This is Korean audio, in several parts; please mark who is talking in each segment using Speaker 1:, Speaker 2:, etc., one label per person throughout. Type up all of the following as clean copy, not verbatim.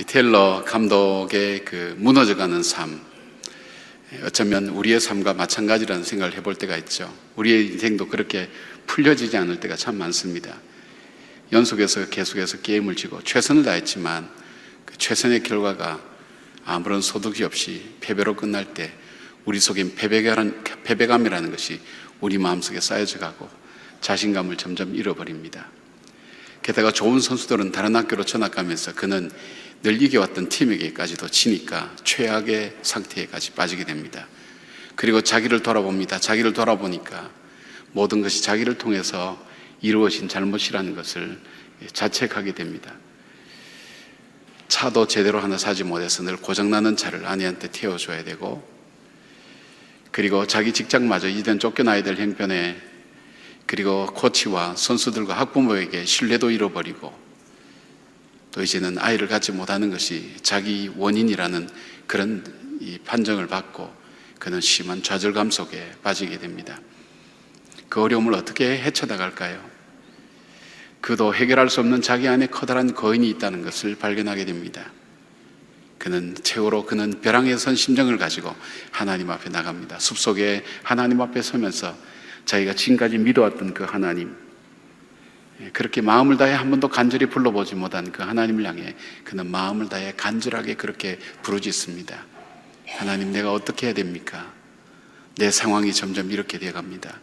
Speaker 1: 테일러 감독의 그 무너져가는 삶, 어쩌면 우리의 삶과 마찬가지라는 생각을 해볼 때가 있죠. 우리의 인생도 그렇게 풀려지지 않을 때가 참 많습니다. 연속해서 계속해서 게임을 지고 최선을 다했지만 그 최선의 결과가 아무런 소득이 없이 패배로 끝날 때 우리 속엔 패배감이라는 것이 우리 마음속에 쌓여져 가고 자신감을 점점 잃어버립니다. 게다가 좋은 선수들은 다른 학교로 전학가면서 그는 늘 이겨왔던 팀에게까지도 치니까 최악의 상태에까지 빠지게 됩니다. 그리고 자기를 돌아봅니다. 자기를 돌아보니까 모든 것이 자기를 통해서 이루어진 잘못이라는 것을 자책하게 됩니다. 차도 제대로 하나 사지 못해서 늘 고장나는 차를 아내한테 태워줘야 되고, 그리고 자기 직장마저 이젠 쫓겨나야 될 형편에, 그리고 코치와 선수들과 학부모에게 신뢰도 잃어버리고, 또 이제는 아이를 갖지 못하는 것이 자기 원인이라는 그런 이 판정을 받고 그는 심한 좌절감 속에 빠지게 됩니다. 그 어려움을 어떻게 헤쳐나갈까요? 그도 해결할 수 없는 자기 안에 커다란 거인이 있다는 것을 발견하게 됩니다. 그는 벼랑에 선 심정을 가지고 하나님 앞에 나갑니다. 숲속에 하나님 앞에 서면서 자기가 지금까지 믿어왔던 그 하나님, 그렇게 마음을 다해 한 번도 간절히 불러보지 못한 그 하나님을 향해 그는 마음을 다해 간절하게 그렇게 부르짖습니다. 하나님, 내가 어떻게 해야 됩니까? 내 상황이 점점 이렇게 되어갑니다.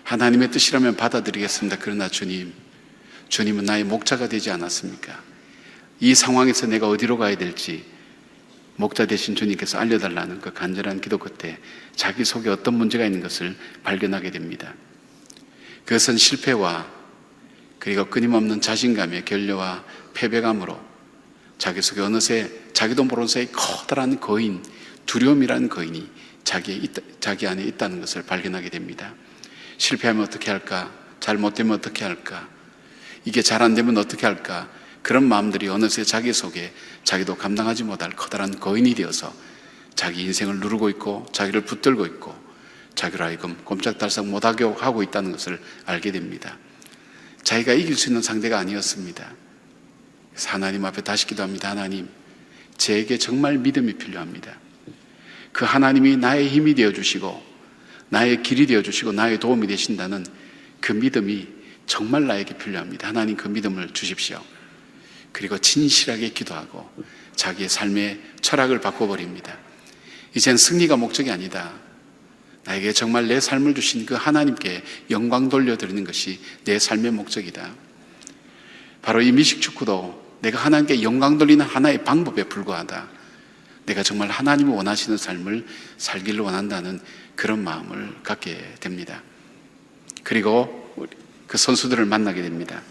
Speaker 1: 하나님의 뜻이라면 받아들이겠습니다. 그러나 주님은 나의 목자가 되지 않았습니까? 이 상황에서 내가 어디로 가야 될지 목자 되신 주님께서 알려달라는 그 간절한 기도 끝에 자기 속에 어떤 문제가 있는 것을 발견하게 됩니다. 그것은 실패와 그리고 끊임없는 자신감의 결여와 패배감으로 자기 속에 어느새 자기도 모르는 사이 커다란 거인, 두려움이라는 거인이 자기 안에 있다는 것을 발견하게 됩니다. 실패하면 어떻게 할까? 잘못되면 어떻게 할까? 이게 잘 안 되면 어떻게 할까? 그런 마음들이 어느새 자기 속에 자기도 감당하지 못할 커다란 거인이 되어서 자기 인생을 누르고 있고 자기를 붙들고 있고 자기로 하여금 꼼짝달싹 못하게 하고 있다는 것을 알게 됩니다. 자기가 이길 수 있는 상대가 아니었습니다. 그래서 하나님 앞에 다시 기도합니다. 하나님, 제게 정말 믿음이 필요합니다. 그 하나님이 나의 힘이 되어주시고 나의 길이 되어주시고 나의 도움이 되신다는 그 믿음이 정말 나에게 필요합니다. 하나님, 그 믿음을 주십시오. 그리고 진실하게 기도하고 자기의 삶의 철학을 바꿔버립니다. 이젠 승리가 목적이 아니다. 나에게 정말 내 삶을 주신 그 하나님께 영광 돌려드리는 것이 내 삶의 목적이다. 바로 이 미식축구도 내가 하나님께 영광 돌리는 하나의 방법에 불과하다. 내가 정말 하나님이 원하시는 삶을 살기를 원한다는 그런 마음을 갖게 됩니다. 그리고 그 선수들을 만나게 됩니다.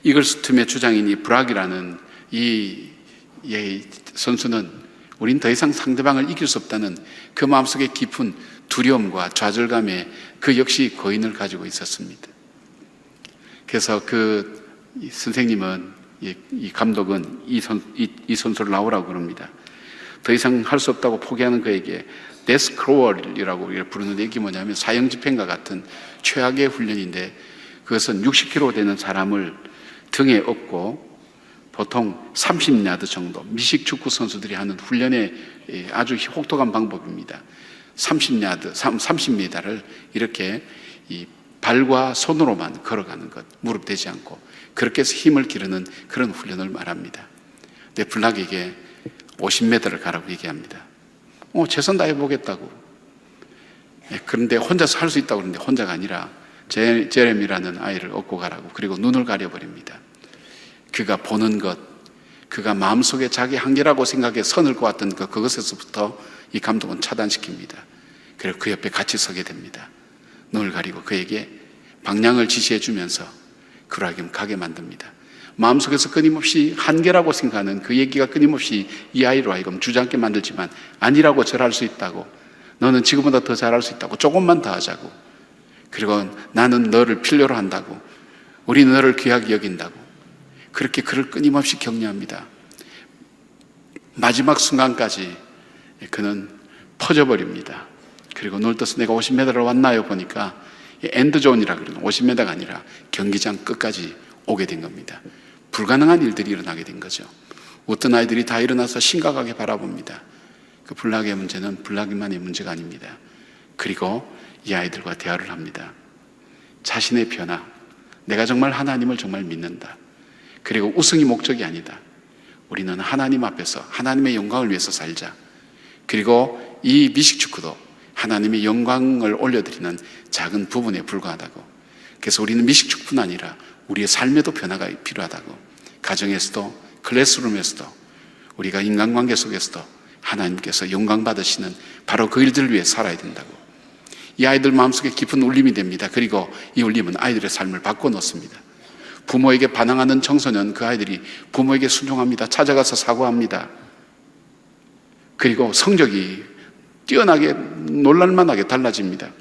Speaker 1: 이글스팀의 주장인 이 브락이라는 이 선수는 우린 더 이상 상대방을 이길 수 없다는 그 마음속에 깊은 두려움과 좌절감에 그 역시 거인을 가지고 있었습니다. 그래서 그 선생님은, 이 감독은 이 선수를 나오라고 그럽니다. 더 이상 할 수 없다고 포기하는 그에게 데스크로얼이라고 부르는데 이게 뭐냐면 사형집행과 같은 최악의 훈련인데, 그것은 60kg 되는 사람을 등에 업고 보통 30야드 정도, 미식 축구 선수들이 하는 훈련의 아주 혹독한 방법입니다. 30m를 이렇게 이 발과 손으로만 걸어가는 것, 무릎 대지 않고 그렇게 해서 힘을 기르는 그런 훈련을 말합니다. 근데 블락에게 50m를 가라고 얘기합니다. 최선 다해보겠다고. 그런데 혼자서 할 수 있다고 그러는데 혼자가 아니라 제레미라는 아이를 업고 가라고. 그리고 눈을 가려버립니다. 그가 보는 것, 그가 마음속에 자기 한계라고 생각해 선을 그었던 그것에서부터 이 감독은 차단시킵니다. 그리고 그 옆에 같이 서게 됩니다. 눈을 가리고 그에게 방향을 지시해 주면서 그로 하여금 가게 만듭니다. 마음속에서 끊임없이 한계라고 생각하는 그 얘기가 끊임없이 이 아이로 하여금 주저앉게 만들지만 아니라고 절할 수 있다고, 너는 지금보다 더 잘할 수 있다고, 조금만 더 하자고, 그리고 나는 너를 필요로 한다고, 우리는 너를 귀하게 여긴다고, 그렇게 그를 끊임없이 격려합니다. 마지막 순간까지 그는 퍼져버립니다. 그리고 눈을 떠서 내가 50m를 왔나요? 보니까 엔드존이라고 그러는 50m가 아니라 경기장 끝까지 오게 된 겁니다. 불가능한 일들이 일어나게 된 거죠. 어떤 아이들이 다 일어나서 심각하게 바라봅니다. 그 불나기의 문제는 불나기만의 문제가 아닙니다. 그리고 이 아이들과 대화를 합니다. 자신의 변화, 내가 정말 하나님을 정말 믿는다. 그리고 우승이 목적이 아니다. 우리는 하나님 앞에서 하나님의 영광을 위해서 살자. 그리고 이 미식축구도 하나님의 영광을 올려드리는 작은 부분에 불과하다고. 그래서 우리는 미식축구뿐 아니라 우리의 삶에도 변화가 필요하다고. 가정에서도 클래스룸에서도 우리가 인간관계 속에서도 하나님께서 영광 받으시는 바로 그 일들을 위해 살아야 된다고. 이 아이들 마음속에 깊은 울림이 됩니다. 그리고 이 울림은 아이들의 삶을 바꿔놓습니다. 부모에게 반항하는 청소년, 그 아이들이 부모에게 순종합니다. 찾아가서 사과합니다. 그리고 성적이 뛰어나게 놀랄만하게 달라집니다.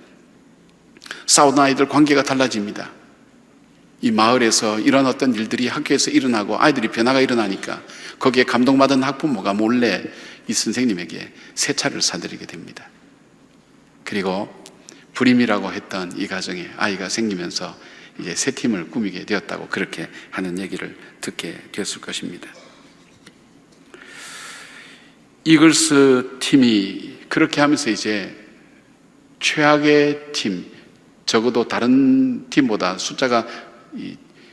Speaker 1: 싸우는 아이들 관계가 달라집니다. 이 마을에서 이런 어떤 일들이 학교에서 일어나고 아이들이 변화가 일어나니까 거기에 감동받은 학부모가 몰래 이 선생님에게 새 차를 사드리게 됩니다. 그리고 불임이라고 했던 이 가정에 아이가 생기면서 이제 새 팀을 꾸미게 되었다고 그렇게 하는 얘기를 듣게 되었을 것입니다. 이글스 팀이 그렇게 하면서 이제 최악의 팀, 적어도 다른 팀보다 숫자가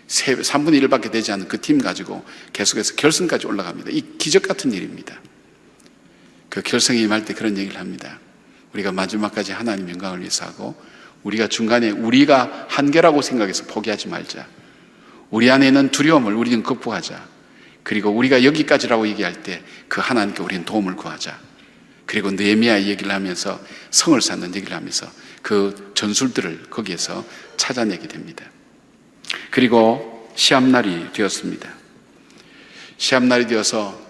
Speaker 1: 3분의 1밖에 되지 않은 그 팀 가지고 계속해서 결승까지 올라갑니다. 이 기적 같은 일입니다. 그 결승에 임할 때 그런 얘기를 합니다. 우리가 마지막까지 하나님 영광을 위해서 하고, 우리가 중간에 우리가 한계라고 생각해서 포기하지 말자. 우리 안에 있는 두려움을 우리는 극복하자. 그리고 우리가 여기까지라고 얘기할 때 그 하나님께 우리는 도움을 구하자. 그리고 느헤미야 얘기를 하면서 성을 쌓는 얘기를 하면서 그 전술들을 거기에서 찾아내게 됩니다. 그리고 시합날이 되었습니다. 시합날이 되어서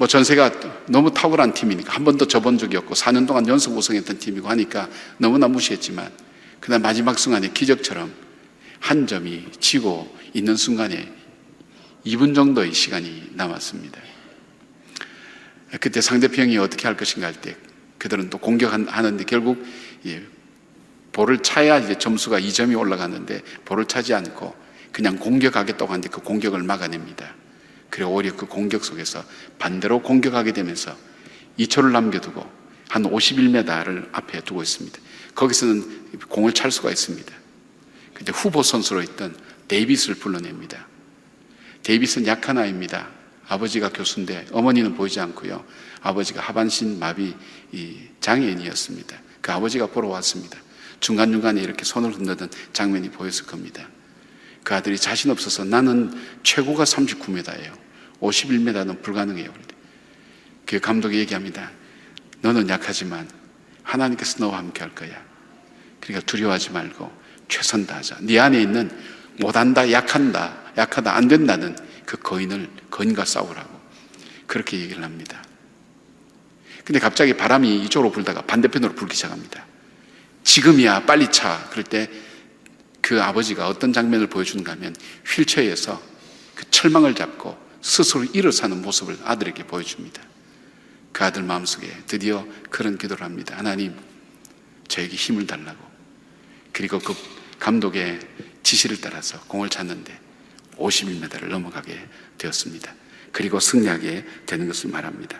Speaker 1: 전세가 너무 탁월한 팀이니까 한 번도 져본 적이 없고 4년 동안 연속 우승했던 팀이고 하니까 너무나 무시했지만, 그날 마지막 순간에 기적처럼 한 점이 지고 있는 순간에 2분 정도의 시간이 남았습니다. 그때 상대편이 어떻게 할 것인가 할 때 그들은 또 공격하는데 결국 볼을 차야 이제 점수가 2점이 올라가는데 볼을 차지 않고 그냥 공격하겠다고 하는데 그 공격을 막아냅니다. 그리고 오히려 그 공격 속에서 반대로 공격하게 되면서 2초를 남겨두고 한 51m를 앞에 두고 있습니다. 거기서는 공을 찰 수가 있습니다. 근데 후보 선수로 있던 데이빗을 불러냅니다. 데이빗은 약한 아이입니다. 아버지가 교수인데 어머니는 보이지 않고요. 아버지가 하반신 마비 장애인이었습니다. 그 아버지가 보러 왔습니다. 중간중간에 이렇게 손을 흔드는 장면이 보였을 겁니다. 그 아들이 자신 없어서 나는 최고가 39m예요. 51m는 불가능해요. 그 감독이 얘기합니다. 너는 약하지만 하나님께서 너와 함께 할 거야. 그러니까 두려워하지 말고 최선 다하자. 네 안에 있는 못한다, 약하다, 안 된다는 그 거인과 싸우라고 그렇게 얘기를 합니다. 근데 갑자기 바람이 이쪽으로 불다가 반대편으로 불기 시작합니다. 지금이야, 빨리 차. 그럴 때 그 아버지가 어떤 장면을 보여주는가 하면 휠체어에서 그 철망을 잡고 스스로 일어서는 모습을 아들에게 보여줍니다. 그 아들 마음속에 드디어 그런 기도를 합니다. 하나님, 저에게 힘을 달라고. 그리고 그 감독의 지시를 따라서 공을 찼는데 51m를 넘어가게 되었습니다. 그리고 승리하게 되는 것을 말합니다.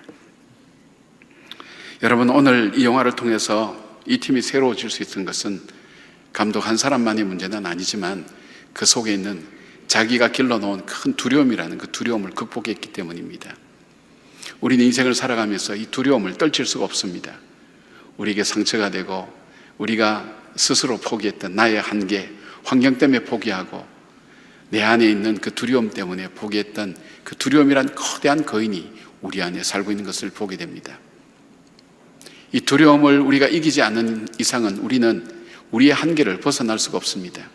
Speaker 1: 여러분, 오늘 이 영화를 통해서 이 팀이 새로워질 수 있는 것은 감독 한 사람만의 문제는 아니지만 그 속에 있는 자기가 길러놓은 큰 두려움이라는 그 두려움을 극복했기 때문입니다. 우리는 인생을 살아가면서 이 두려움을 떨칠 수가 없습니다. 우리에게 상처가 되고 우리가 스스로 포기했던 나의 한계, 환경 때문에 포기하고 내 안에 있는 그 두려움 때문에 포기했던 그 두려움이란 거대한 거인이 우리 안에 살고 있는 것을 보게 됩니다. 이 두려움을 우리가 이기지 않는 이상은 우리는 우리의 한계를 벗어날 수가 없습니다.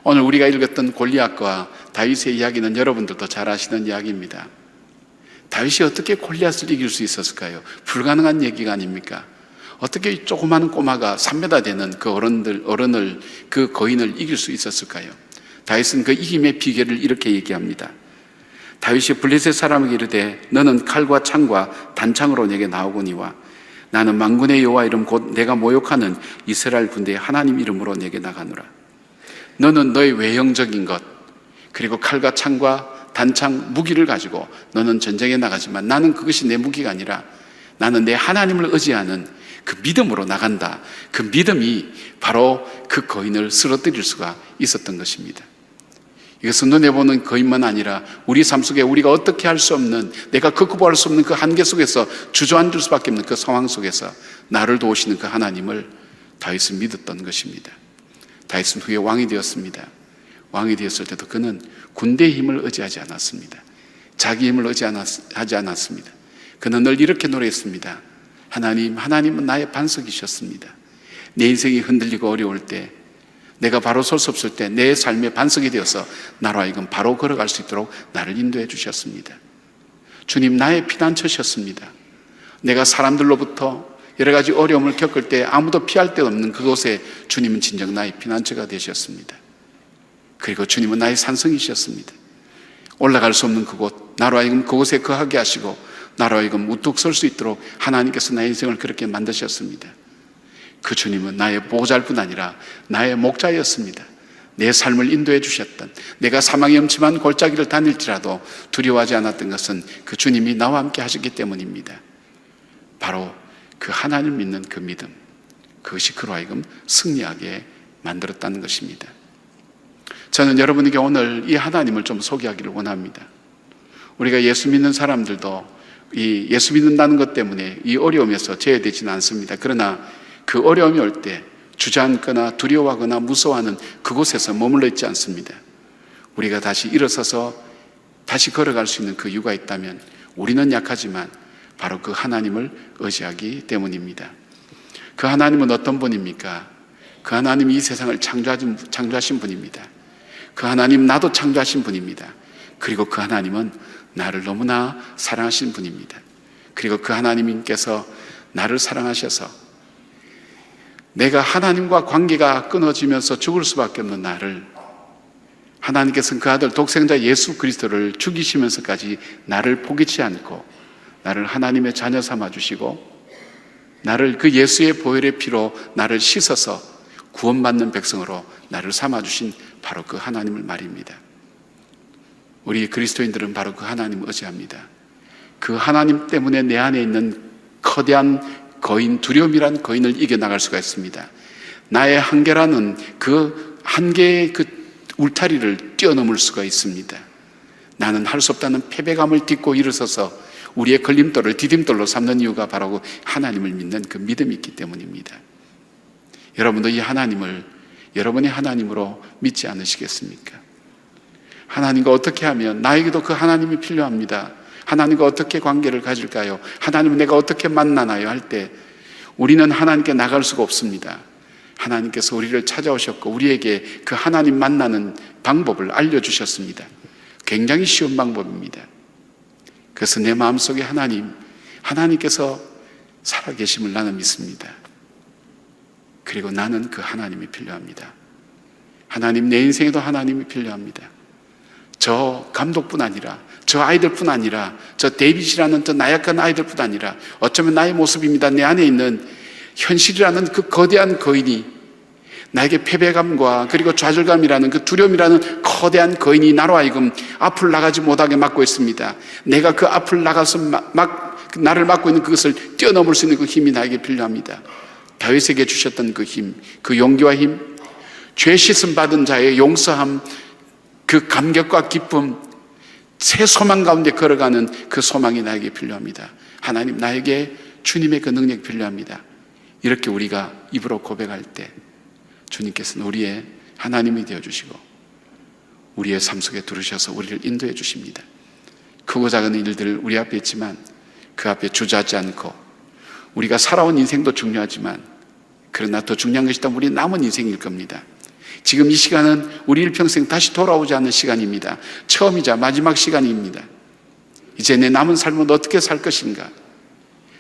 Speaker 1: 오늘 우리가 읽었던 골리앗과 다윗의 이야기는 여러분들도 잘 아시는 이야기입니다. 다윗이 어떻게 골리앗을 이길 수 있었을까요? 불가능한 얘기가 아닙니까? 어떻게 조그마한 꼬마가 3m 되는 그 어른을 그 거인을 이길 수 있었을까요? 다윗은 그 이김의 비결을 이렇게 얘기합니다. 다윗이 블레셋 사람에게 이르되 너는 칼과 창과 단창으로 내게 나오거니와 나는 만군의 여호와 이름 곧 내가 모욕하는 이스라엘 군대의 하나님 이름으로 내게 나가노라. 너는 너의 외형적인 것, 그리고 칼과 창과 단창 무기를 가지고 너는 전쟁에 나가지만 나는 그것이 내 무기가 아니라 나는 내 하나님을 의지하는 그 믿음으로 나간다. 그 믿음이 바로 그 거인을 쓰러뜨릴 수가 있었던 것입니다. 이것은 눈에 보는 거인만 아니라 우리 삶 속에 우리가 어떻게 할 수 없는, 내가 극복할 수 없는 그 한계 속에서 주저앉을 수밖에 없는 그 상황 속에서 나를 도우시는 그 하나님을 다윗은 믿었던 것입니다. 다윗은 후에 왕이 되었습니다. 왕이 되었을 때도 그는 군대의 힘을 의지하지 않았습니다. 자기 힘을 의지하지 않았습니다. 그는 늘 이렇게 노래했습니다. 하나님은 나의 반석이셨습니다. 내 인생이 흔들리고 어려울 때, 내가 바로 설 수 없을 때 내 삶의 반석이 되어서 나로 하여금 바로 걸어갈 수 있도록 나를 인도해 주셨습니다. 주님, 나의 피난처셨습니다. 내가 사람들로부터 여러 가지 어려움을 겪을 때 아무도 피할 데 없는 그곳에 주님은 진정 나의 피난처가 되셨습니다. 그리고 주님은 나의 산성이셨습니다. 올라갈 수 없는 그곳, 나로 하여금 그곳에 거하게 하시고 나로 하여금 우뚝 설 수 있도록 하나님께서 나의 인생을 그렇게 만드셨습니다. 그 주님은 나의 보호자일 아니라 나의 목자였습니다. 내 삶을 인도해 주셨던, 내가 사망의 음침한 골짜기를 다닐지라도 두려워하지 않았던 것은 그 주님이 나와 함께 하셨기 때문입니다. 바로 그 하나님을 믿는 그 믿음, 그것이 그로 하여금 승리하게 만들었다는 것입니다. 저는 여러분에게 오늘 이 하나님을 좀 소개하기를 원합니다. 우리가 예수 믿는 사람들도 이 예수 믿는다는 것 때문에 이 어려움에서 제외되지는 않습니다. 그러나 그 어려움이 올 때 주저앉거나 두려워하거나 무서워하는 그곳에서 머물러 있지 않습니다. 우리가 다시 일어서서 다시 걸어갈 수 있는 그 이유가 있다면 우리는 약하지만 바로 그 하나님을 의지하기 때문입니다. 그 하나님은 어떤 분입니까? 그 하나님이 이 세상을 창조하신 분입니다. 그 하나님, 나도 창조하신 분입니다. 그리고 그 하나님은 나를 너무나 사랑하신 분입니다. 그리고 그 하나님께서 나를 사랑하셔서 내가 하나님과 관계가 끊어지면서 죽을 수밖에 없는 나를, 하나님께서는 그 아들 독생자 예수 그리스도를 죽이시면서까지 나를 포기치 않고 나를 하나님의 자녀 삼아주시고 나를 그 예수의 보혈의 피로 나를 씻어서 구원받는 백성으로 나를 삼아주신 바로 그 하나님을 말입니다. 우리 그리스도인들은 바로 그 하나님을 의지합니다. 그 하나님 때문에 내 안에 있는 거대한 거인, 두려움이란 거인을 이겨나갈 수가 있습니다. 나의 한계라는 그 한계의 그 울타리를 뛰어넘을 수가 있습니다. 나는 할 수 없다는 패배감을 딛고 일어서서 우리의 걸림돌을 디딤돌로 삼는 이유가 바로 하나님을 믿는 그 믿음이 있기 때문입니다. 여러분도 이 하나님을 여러분의 하나님으로 믿지 않으시겠습니까? 하나님과 어떻게 하면, 나에게도 그 하나님이 필요합니다. 하나님과 어떻게 관계를 가질까요? 하나님을 내가 어떻게 만나나요? 할 때 우리는 하나님께 나갈 수가 없습니다. 하나님께서 우리를 찾아오셨고 우리에게 그 하나님 만나는 방법을 알려주셨습니다. 굉장히 쉬운 방법입니다. 그래서 내 마음속에 하나님께서 살아계심을 나는 믿습니다. 그리고 나는 그 하나님이 필요합니다. 하나님, 내 인생에도 하나님이 필요합니다. 저 감독뿐 아니라, 저 아이들뿐 아니라, 저 데이빗이라는 저 나약한 아이들뿐 아니라, 어쩌면 나의 모습입니다. 내 안에 있는 현실이라는 그 거대한 거인이, 나에게 패배감과 그리고 좌절감이라는 그 두려움이라는 거대한 거인이 나로 하여금 앞을 나가지 못하게 막고 있습니다. 내가 그 앞을 나가서 나를 막고 있는 그것을 뛰어넘을 수 있는 그 힘이 나에게 필요합니다. 다윗에게 주셨던 그 힘, 그 용기와 힘, 죄 씻음 받은 자의 용서함, 그 감격과 기쁨, 새 소망 가운데 걸어가는 그 소망이 나에게 필요합니다. 하나님, 나에게 주님의 그 능력이 필요합니다. 이렇게 우리가 입으로 고백할 때 주님께서는 우리의 하나님이 되어주시고 우리의 삶 속에 들으셔서 우리를 인도해 주십니다. 크고 작은 일들 우리 앞에 있지만 그 앞에 주저하지 않고, 우리가 살아온 인생도 중요하지만 그러나 더 중요한 것이 우리 남은 인생일 겁니다. 지금 이 시간은 우리 일평생 다시 돌아오지 않는 시간입니다. 처음이자 마지막 시간입니다. 이제 내 남은 삶은 어떻게 살 것인가?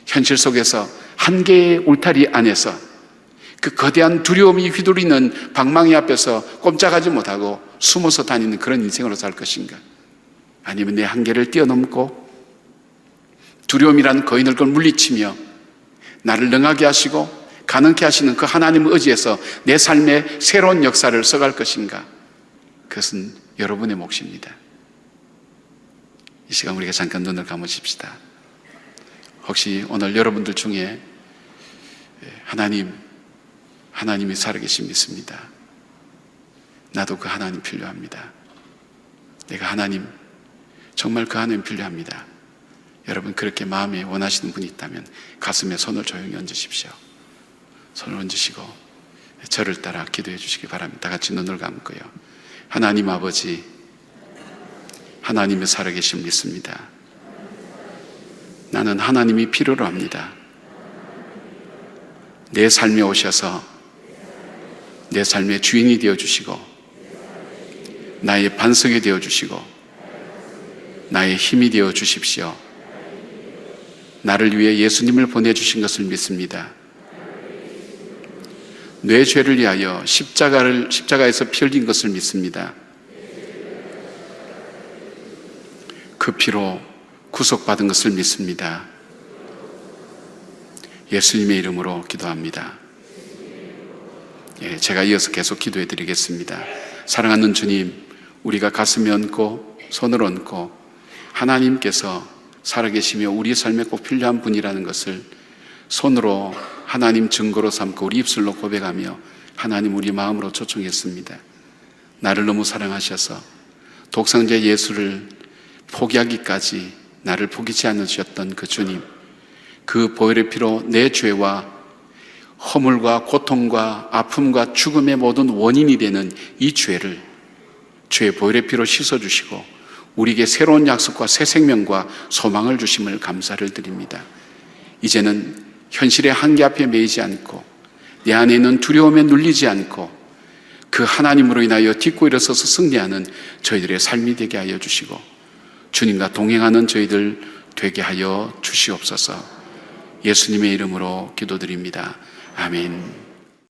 Speaker 1: 현실 속에서 한계의 울타리 안에서 그 거대한 두려움이 휘두르는 방망이 앞에서 꼼짝하지 못하고 숨어서 다니는 그런 인생으로 살 것인가? 아니면 내 한계를 뛰어넘고 두려움이라는 거인을 물리치며 나를 능하게 하시고 가능케 하시는 그 하나님을 의지해서 내 삶의 새로운 역사를 써갈 것인가? 그것은 여러분의 몫입니다. 이 시간 우리가 잠깐 눈을 감으십시다. 혹시 오늘 여러분들 중에 하나님이 살아계신 믿습니다. 나도 그 하나님 필요합니다. 내가 정말 그 하나님 필요합니다. 여러분 그렇게 마음에 원하시는 분이 있다면 가슴에 손을 조용히 얹으십시오. 손을 얹으시고 저를 따라 기도해 주시기 바랍니다. 다 같이 눈을 감고요. 하나님 아버지, 하나님의 살아계심 믿습니다. 나는 하나님이 필요로 합니다. 내 삶에 오셔서 내 삶의 주인이 되어주시고 나의 반석이 되어주시고 나의 힘이 되어주십시오. 나를 위해 예수님을 보내주신 것을 믿습니다. 내 죄를 위하여 십자가에서 피 흘린 것을 믿습니다. 그 피로 구속받은 것을 믿습니다. 예수님의 이름으로 기도합니다. 제가 이어서 계속 기도해 드리겠습니다. 사랑하는 주님, 우리가 가슴에 얹고 손을 얹고 하나님께서 살아계시며 우리 삶에 꼭 필요한 분이라는 것을 손으로 하나님 증거로 삼고 우리 입술로 고백하며 하나님 우리 마음으로 초청했습니다. 나를 너무 사랑하셔서 독생자 예수를 포기하기까지 나를 포기치 않으셨던 그 주님, 그 보혈의 피로 내 죄와 허물과 고통과 아픔과 죽음의 모든 원인이 되는 이 죄의 보혈의 피로 씻어주시고 우리에게 새로운 약속과 새 생명과 소망을 주심을 감사를 드립니다. 이제는 현실의 한계 앞에 매이지 않고 내 안에 있는 두려움에 눌리지 않고 그 하나님으로 인하여 딛고 일어서서 승리하는 저희들의 삶이 되게 하여 주시고 주님과 동행하는 저희들 되게 하여 주시옵소서. 예수님의 이름으로 기도드립니다. 아멘.